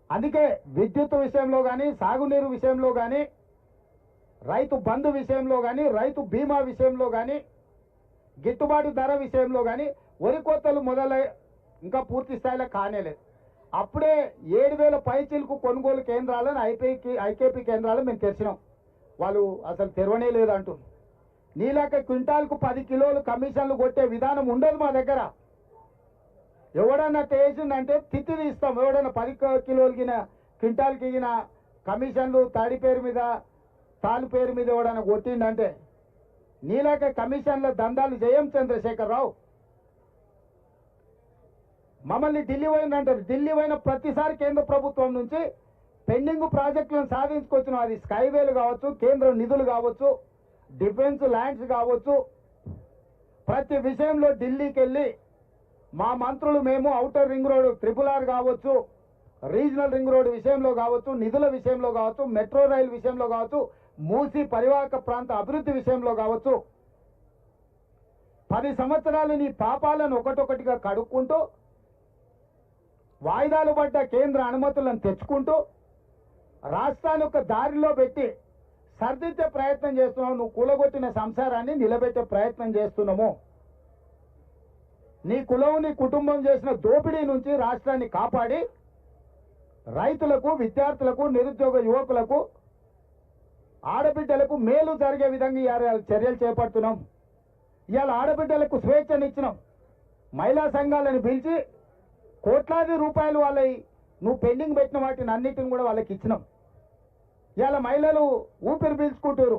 అందుకే విద్యుత్ విషయంలో కానీ, సాగునీరు విషయంలో కానీ, రైతు బంధు విషయంలో కానీ, రైతు బీమా విషయంలో కానీ, గిట్టుబాటు ధర విషయంలో కానీ వరి కోతలు మొదలై ఇంకా పూర్తి స్థాయిలో కానేలేదు. అప్పుడే 7,000 పైచిలకు కొనుగోలు కేంద్రాలను ఐకేపీ కేంద్రాలు మేము తెరిచినాం. వాళ్ళు అసలు తెరవనే లేదంటూ నీలాక క్వింటాల్కు 10 కిలోలు కమిషన్లు కొట్టే విధానం ఉండదు మా దగ్గర. ఎవడన్నా చేసిందంటే తిత్తి తీస్తాం. ఎవడన్నా 10 కిలోలకిన క్వింటాల్కి గిన కమిషన్లు తాడి పేరు మీద, తాలు పేరు మీద ఎవడన్నా కొట్టిండంటే నీలాక కమిషన్ల దందాలు చేయం చంద్రశేఖరరావు. మమ్మల్ని ఢిల్లీ పోయిందంటారు. ఢిల్లీ పోయిన ప్రతిసారి కేంద్ర ప్రభుత్వం నుంచి పెండింగ్ ప్రాజెక్టులను సాధించుకొచ్చినాం. అది స్కైవేలు కావచ్చు, కేంద్ర నిధులు కావచ్చు, డిఫెన్స్ ల్యాండ్స్ కావచ్చు. ప్రతి విషయంలో ఢిల్లీకి వెళ్ళి మా మంత్రులు మేము ఔటర్ రింగ్ రోడ్ RRR కావచ్చు, రీజనల్ రింగ్ రోడ్ విషయంలో కావచ్చు, నిధుల విషయంలో కావచ్చు, మెట్రో రైలు విషయంలో కావచ్చు, మూసి పరివాహక ప్రాంత అభివృద్ధి విషయంలో కావచ్చు 10 సంవత్సరాలు నీ పాపాలను ఒకటొకటిగా కడుక్కుంటూ వాయిదాలు పడ్డ కేంద్ర అనుమతులను తెచ్చుకుంటూ రాష్ట్రాన్ని ఒక దారిలో పెట్టి సర్దించే ప్రయత్నం చేస్తున్నావు. నువ్వు కూలగొట్టిన సంసారాన్ని నిలబెట్టే ప్రయత్నం చేస్తున్నాము. నీ కులం, నీ కుటుంబం చేసిన దోపిడీ నుంచి రాష్ట్రాన్ని కాపాడి రైతులకు, విద్యార్థులకు, నిరుద్యోగ యువకులకు, ఆడబిడ్డలకు మేలు జరిగే విధంగా ఇవాళ చర్యలు చేపడుతున్నాం. ఇవాళ ఆడబిడ్డలకు స్వేచ్ఛనిచ్చినాం. మహిళా సంఘాలను పిలిచి కోట్లాది రూపాయలు వాళ్ళవి నువ్వు పెండింగ్ పెట్టిన వాటిని అన్నిటిని కూడా వాళ్ళకి ఇచ్చినాం. ఇవాళ మహిళలు ఊపిరి పీల్చుకుంటారు.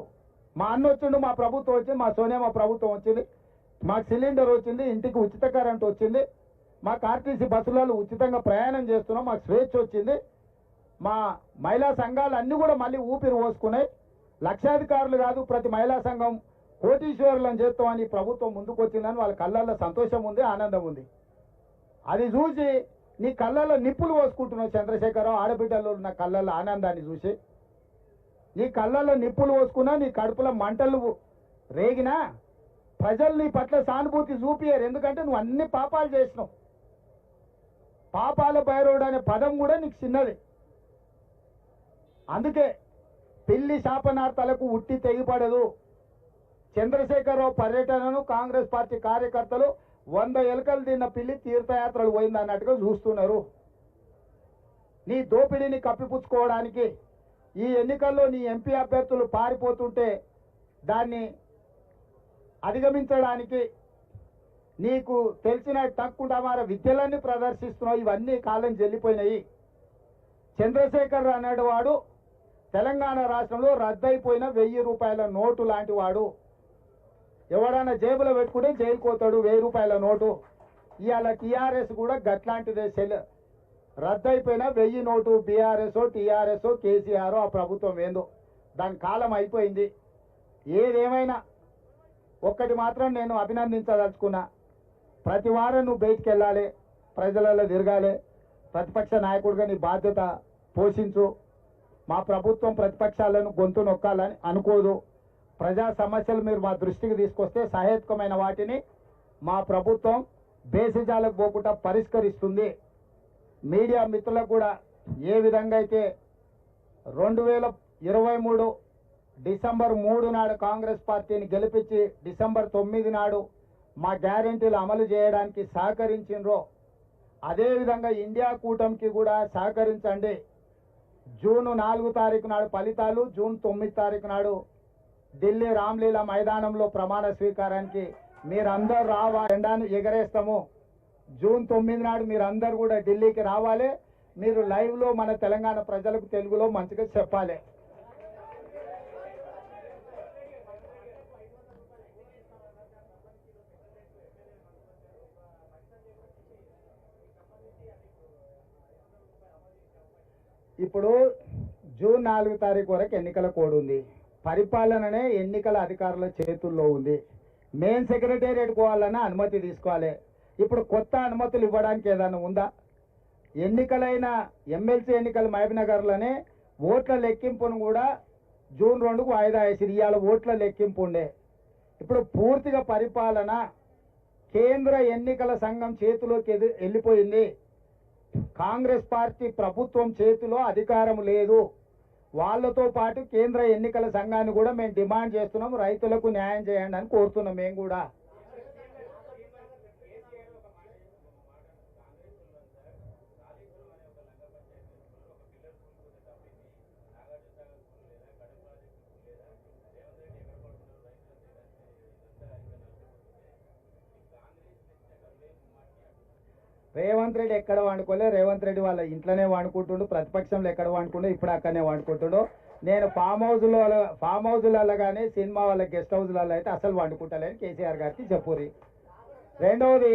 మా అన్న వచ్చిండు, మా ప్రభుత్వం వచ్చింది, మా సోనియా ప్రభుత్వం వచ్చింది, మాకు సిలిండర్ వచ్చింది, ఇంటికి ఉచిత కరెంట్ వచ్చింది, మాకు ఆర్టీసీ బస్సులలో ఉచితంగా ప్రయాణం చేస్తున్నాం, మాకు స్వేచ్ఛ వచ్చింది. మా మహిళా సంఘాలు అన్నీ కూడా మళ్ళీ ఊపిరి పోసుకున్నాయి. లక్షాధికారులు కాదు, ప్రతి మహిళా సంఘం కోటీశ్వరులను చేస్తామని ప్రభుత్వం ముందుకు వచ్చిందని వాళ్ళ కళ్ళల్లో సంతోషం ఉంది, ఆనందం ఉంది. అది చూసి నీ కళ్ళల్లో నిప్పులు పోసుకుంటున్నావు చంద్రశేఖరరావు. ఆడబిడ్డలు నా కళ్ళల్లో ఆనందాన్ని చూసి నీ కళ్ళల్లో నిప్పులు పోసుకున్నా, నీ కడుపులో మంటలు రేగినా ప్రజలు నీ పట్ల సానుభూతి చూపియరు. ఎందుకంటే నువ్వు అన్ని పాపాలు చేసినావు. పాపాల భైరవుడు అనే పదం కూడా నీకు చిన్నది. అందుకే పిల్లి శాపనార్థాలకు ఉట్టి తెగిపడదు. చంద్రశేఖరరావు పర్యటనను కాంగ్రెస్ పార్టీ కార్యకర్తలు 100 ఎలుకలు తిన్న పిల్లి తీర్థయాత్రలు పోయింది అన్నట్టుగా చూస్తున్నారు. నీ దోపిడీని కప్పిపుచ్చుకోవడానికి ఈ ఎన్నికల్లో నీ ఎంపీ అభ్యర్థులు పారిపోతుంటే దాన్ని అధిగమించడానికి నీకు తెలిసిన తక్కువ విద్యలన్నీ ప్రదర్శిస్తున్నావు. ఇవన్నీ కాలం చెల్లిపోయినాయి. చంద్రశేఖర్ అనేవాడు తెలంగాణ రాష్ట్రంలో రద్దయిపోయిన 1000 రూపాయల నోటు లాంటి వాడు. ఎవడన్నా జేబులో పెట్టుకుంటే జైలు కోతాడు 1000 రూపాయల నోటు. ఇవాళ టీఆర్ఎస్ కూడా గట్లాంటిదే. రద్దయిపోయిన 1000 నోటు బీఆర్ఎస్, టీఆర్ఎస్, కేసీఆర్, ఆ ప్రభుత్వం ఏందో దాని కాలం అయిపోయింది. ఏదేమైనా ఒక్కటి మాత్రం నేను అభినందించదలుచుకున్నా. ప్రతి వారం నువ్వు బయటికి వెళ్ళాలి, ప్రజలలో తిరగాలి, ప్రతిపక్ష నాయకుడిగా నీ బాధ్యత పోషించు. మా ప్రభుత్వం ప్రతిపక్షాలను గొంతు నొక్కాలని అనుకోదు. ప్రజా సమస్యలు మీరు మా దృష్టికి తీసుకొస్తే సహేతుకమైన వాటిని మా ప్రభుత్వం బేసిజాలకు పోకుండా పరిష్కరిస్తుంది. మీడియా మిత్రులకు కూడా ఏ విధంగా అయితే 2023 డిసెంబర్ 3 నాడు కాంగ్రెస్ పార్టీని గెలిపించి డిసెంబర్ 9 నాడు మా గ్యారెంటీలు అమలు చేయడానికి సహకరించిండ్రో అదేవిధంగా ఇండియా కూటమికి కూడా సహకరించండి. జూన్ 4 తారీఖు నాడు ఫలితాలు, జూన్ 9 తారీఖు నాడు ఢిల్లీ రామ్లీలా మైదానంలో ప్రమాణ స్వీకారానికి మీరందరూ రావాలి. జెండాను ఎగరేస్తాము. జూన్ 9 నాడు మీరందరూ కూడా ఢిల్లీకి రావాలి. మీరు లైవ్లో మన తెలంగాణ ప్రజలకు తెలుగులో మంచిగా చెప్పాలి. ఇప్పుడు జూన్ 4 తారీఖు వరకు ఎన్నికల కోడ్ ఉంది. పరిపాలననే ఎన్నికల అధికారుల చేతుల్లో ఉంది. మెయిన్ సెక్రటేరియట్ పోవాలన్నా అనుమతి తీసుకోవాలి. ఇప్పుడు కొత్త అనుమతులు ఇవ్వడానికి ఏదైనా ఉందా? ఎన్నికలైన ఎమ్మెల్సీ ఎన్నికలు మహబూబ్నగర్లోనే ఓట్ల లెక్కింపును కూడా జూన్ 2కు వాయిదా వేసి ఇవాళ ఓట్ల లెక్కింపు ఉండే. ఇప్పుడు పూర్తిగా పరిపాలన కేంద్ర ఎన్నికల సంఘం చేతిలోకి వెళ్ళిపోయింది. కాంగ్రెస్ పార్టీ ప్రభుత్వం చేతిలో అధికారం లేదు. వాళ్ళతో పాటు కేంద్ర ఎన్నికల సంఘాన్ని కూడా మేము డిమాండ్ చేస్తున్నాం, రైతులకు న్యాయం చేయండి అని కోరుతున్నాం. మేము కూడా రేవంత్ రెడ్డి ఎక్కడ వండుకోలే. రేవంత్ రెడ్డి వాళ్ళ ఇంట్లోనే వండుకుంటుండు, ప్రతిపక్షంలో ఎక్కడ వండుకుంటూ ఇప్పుడు అక్కడనే వండుకుంటుండు. నేను ఫామ్ హౌస్లలో కానీ సినిమా వాళ్ళ గెస్ట్ హౌస్లలో అయితే అసలు వండుకుంటలేని కేసీఆర్ గారికి చెప్పురి. రెండవది,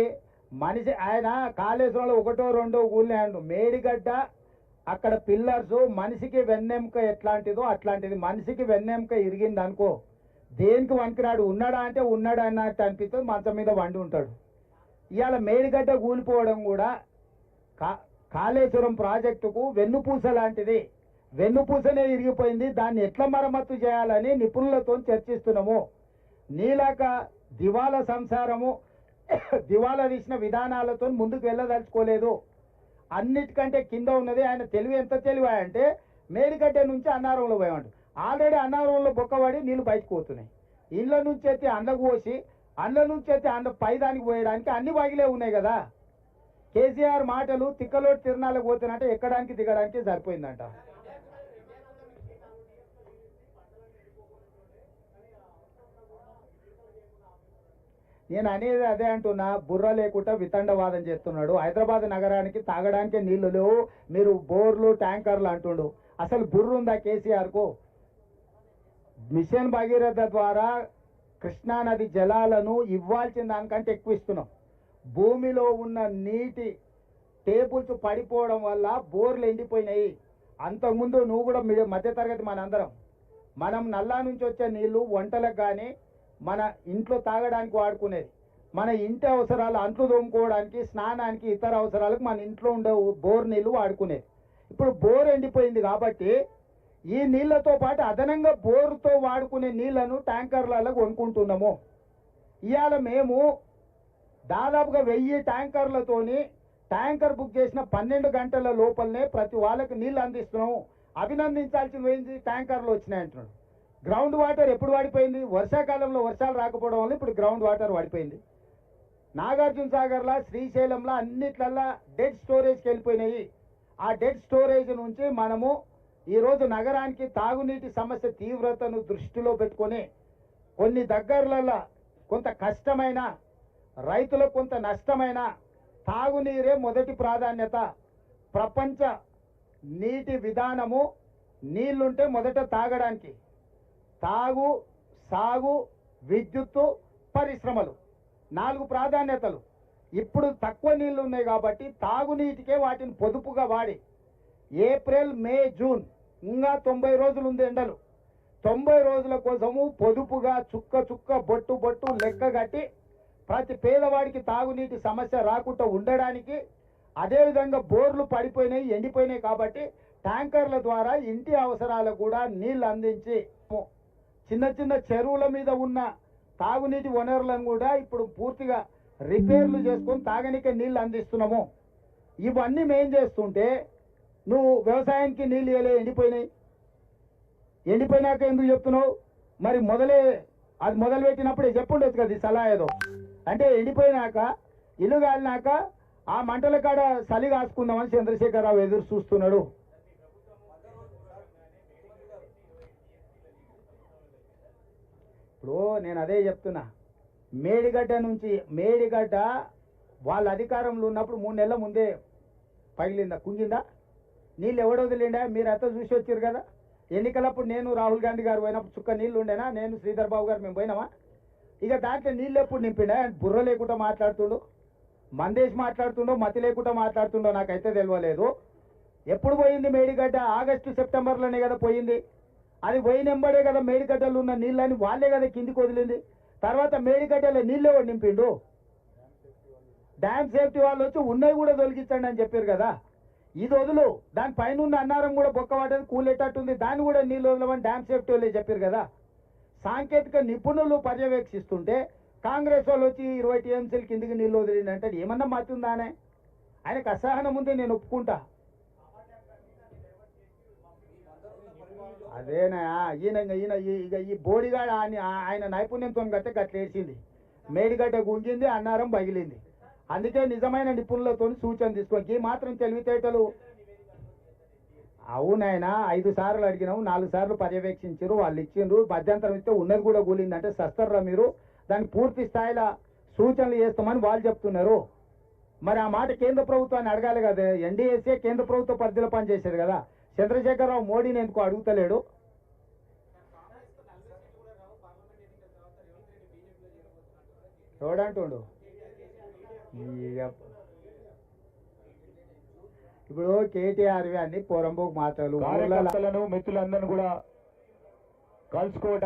మనిషి ఆయన కాళేశ్వరంలో ఒకటో రెండో ఊళ్ళే అండు. మేడిగడ్డ అక్కడ పిల్లర్స్ మనిషికి వెన్నెముక ఎట్లాంటిదో అట్లాంటిది. మనిషికి వెన్నెముక ఇరిగింది అనుకో, దేనికి వణికిరాడు. ఉన్నాడా అంటే ఉన్నాడు అన్నట్టు అనిపిస్తుంది, మంచం మీద వండి ఉంటాడు. ఇవాళ మేడిగడ్డ కూలిపోవడం కూడా కాళేశ్వరం ప్రాజెక్టుకు వెన్నుపూస లాంటిది. వెన్నుపూసనే ఇరిగిపోయింది. దాన్ని ఎట్లా మరమ్మతు చేయాలని నిపుణులతో చర్చిస్తున్నాము. నీలాక దివాలా సంసారము, దివాలా తీసిన విధానాలతో ముందుకు వెళ్ళదలుచుకోలేదు. అన్నిటికంటే కింద ఉన్నది ఆయన తెలివి. ఎంత తెలివి అంటే మేడిగడ్డ నుంచి అన్నారంలో పోయాడు. ఆల్రెడీ అన్నారంలో బొక్కబడి నీళ్లు బయటకు పోతున్నాయి. ఇళ్ళ నుంచి అయితే అండకు పోసి, అండ్ల నుంచి అయితే అండ పైదానికి పోయడానికి అన్ని బాగిలే ఉన్నాయి కదా. కేసీఆర్ మాటలు తిక్కలోటి తిరణాలకు పోతున్నట్టే ఎక్కడానికి దిగడానికి సరిపోయిందంట. నేను అనేది అదే అంటున్నా, బుర్ర లేకుండా వితండవాదం చేస్తున్నాడు. హైదరాబాద్ నగరానికి తాగడానికి నీళ్లు లేవు, మీరు బోర్లు ట్యాంకర్లు అంటుండు. అసలు బుర్ర ఉందా కేసీఆర్కు? మిషన్ భగీరథ ద్వారా కృష్ణానది జలాలను ఇవ్వాల్సిన దానికంటే ఎక్కువ ఇస్తున్నాం. భూమిలో ఉన్న నీటి టేబుల్స్ పడిపోవడం వల్ల బోర్లు ఎండిపోయినాయి. అంతకుముందు నువ్వు కూడా మధ్యతరగతి మనం నల్లా నుంచి వచ్చే నీళ్లు వంటలకు కానీ మన ఇంట్లో తాగడానికి వాడుకునేది. మన ఇంటి అవసరాలు, అంట్లు తోముకోవడానికి, స్నానానికి, ఇతర అవసరాలకు మన ఇంట్లో ఉండే బోర్ నీళ్లు వాడుకునేది. ఇప్పుడు బోర్ ఎండిపోయింది కాబట్టి ఈ నీళ్లతో పాటు అదనంగా బోరుతో వాడుకునే నీళ్లను ట్యాంకర్లలో కొనుక్కుంటున్నాము. ఇవాళ మేము దాదాపుగా 1000 ట్యాంకర్లతోని ట్యాంకర్ బుక్ చేసిన 12 గంటల లోపలనే ప్రతి వాళ్ళకి నీళ్లు అందిస్తున్నాము. అభినందించాల్సిన పోయింది, ట్యాంకర్లు వచ్చినాయి అంటున్నాడు. గ్రౌండ్ వాటర్ ఎప్పుడు వాడిపోయింది? వర్షాకాలంలో వర్షాలు రాకపోవడం వల్ల ఇప్పుడు గ్రౌండ్ వాటర్ వాడిపోయింది. నాగార్జున సాగర్లా, శ్రీశైలంలో అన్నిట్లల్లా డెడ్ స్టోరేజ్కి వెళ్ళిపోయినాయి. ఆ డెడ్ స్టోరేజ్ నుంచి మనము ఈరోజు నగరానికి తాగునీటి సమస్య తీవ్రతను దృష్టిలో పెట్టుకొని కొన్ని దగ్గరలలో కొంత కష్టమైన, రైతులకు కొంత నష్టమైన తాగునీరే మొదటి ప్రాధాన్యత. ప్రపంచ నీటి విధానము నీళ్లుంటే మొదట తాగడానికి, తాగు, సాగు, విద్యుత్తు, పరిశ్రమలు 4 ప్రాధాన్యతలు. ఇప్పుడు తక్కువ నీళ్లు ఉన్నాయి కాబట్టి తాగునీటికే వాటిని పొదుపుగా వాడి ఏప్రిల్, మే, జూన్ ఇంకా 90 రోజులు ఉంది ఎండలు. 90 రోజుల కోసము పొదుపుగా చుక్క చుక్క బొట్టు బొట్టు లెక్క కట్టి ప్రతి పేదవాడికి తాగునీటి సమస్య రాకుండా ఉండడానికి, అదేవిధంగా బోర్లు పడిపోయినాయి, ఎండిపోయినాయి కాబట్టి ట్యాంకర్ల ద్వారా ఇంటి అవసరాలకు కూడా నీళ్లు అందించి చిన్న చిన్న చెరువుల మీద ఉన్న తాగునీటి వనరులను కూడా ఇప్పుడు పూర్తిగా రిపేర్లు చేసుకొని తాగనీకే నీళ్లు అందిస్తున్నాము. ఇవన్నీ మేం చేస్తుంటే నువ్వు వ్యవసాయానికి నీళ్ళు ఇవ్వలే, ఎండిపోయినాయి. ఎండిపోయినాక ఎందుకు చెప్తున్నావు? మరి అది మొదలు పెట్టినప్పుడే చెప్పుండొచ్చు కదా ఈ సలహా ఏదో. అంటే ఎండిపోయినాక, ఇల్లు కాలినాక ఆ మంటల కాడ చలి కాసుకుందామని చంద్రశేఖరరావు ఎదురు చూస్తున్నాడు. ఇప్పుడు నేను అదే చెప్తున్నా, మేడిగడ్డ వాళ్ళ అధికారంలో ఉన్నప్పుడు 3 నెలల ముందే పగిలిందా, కుంగిందా? నీళ్ళు ఎవడో వదిలిండా? మీరు అంతా చూసి వచ్చారు కదా. ఎన్నికలప్పుడు నేను రాహుల్ గాంధీ గారు పోయినప్పుడు చుక్క నీళ్ళు ఉండేనా? నేను శ్రీధర్ బాబు గారు మేము పోయినామా? ఇక దాంట్లో నీళ్ళు ఎప్పుడు నింపిండా? బుర్ర లేకుండా మాట్లాడుతుండో, మందేసి మాట్లాడుతుండో, మతి లేకుండా మాట్లాడుతుండో నాకైతే తెలియలేదు. ఎప్పుడు పోయింది మేడిగడ్డ? ఆగస్టు సెప్టెంబర్లోనే కదా పోయింది. అది పోయినెంబడే కదా మేడిగడ్డలు ఉన్న నీళ్ళని వాళ్ళే కదా కిందికి వదిలింది. తర్వాత మేడిగడ్డలో నీళ్ళు ఎవరు నింపిండు? డ్యామ్ సేఫ్టీ వాళ్ళు వచ్చి ఉన్నవి కూడా తొలగించండి అని చెప్పారు కదా. ఇది వదులు, దాని పైన ఉన్న అన్నారం కూడా బొక్కవాటది కూలేటట్టుంది, దాన్ని కూడా నీళ్ళు వదలమని డ్యామ్ సేఫ్టీ వాళ్ళే చెప్పారు కదా. సాంకేతిక నిపుణులు పర్యవేక్షిస్తుంటే కాంగ్రెస్ వాళ్ళు వచ్చి 20 టీఎంసీలు కిందికి నీళ్ళు వదిలిందంటే ఏమన్నా మతుందానే? ఆయనకు అసహనం ఉంది, నేను ఒప్పుకుంటా. అదేనా ఈయన ఇక ఈ బోడిగాడ ఆయన నైపుణ్యంతో గట్టే గట్ల ఏడ్చింది, మేడిగడ్డ గుంజింది, అన్నారం పగిలింది. అందుకే నిజమైన నిపుణులతో సూచన తీసుకోకి మాత్రం తెలివితేటలు. అవునాయనా 5 సార్లు అడిగినావు, 4 సార్లు పర్యవేక్షించారు, వాళ్ళు ఇచ్చిండ్రు, మధ్యంతరం ఇస్తే ఉన్నది కూడా కూలింది అంటే సస్తర్రా మీరు? దానికి పూర్తి స్థాయిలో సూచనలు చేస్తామని వాళ్ళు చెప్తున్నారు. మరి ఆ మాట కేంద్ర ప్రభుత్వాన్ని అడగాలి కదా. ఎన్డీఎస్ఏ కేంద్ర ప్రభుత్వ పరిధిలో పనిచేసేది కదా. చంద్రశేఖరరావు మోడీని ఎందుకు అడుగుతలేడు? చూడంటుండు ఇప్పుడు కేటీఆర్వి అన్ని పొరంబోకు మాటలు. కార్యకర్తలను మిత్రులందరినీ కూడా కలుసుకోవడానికి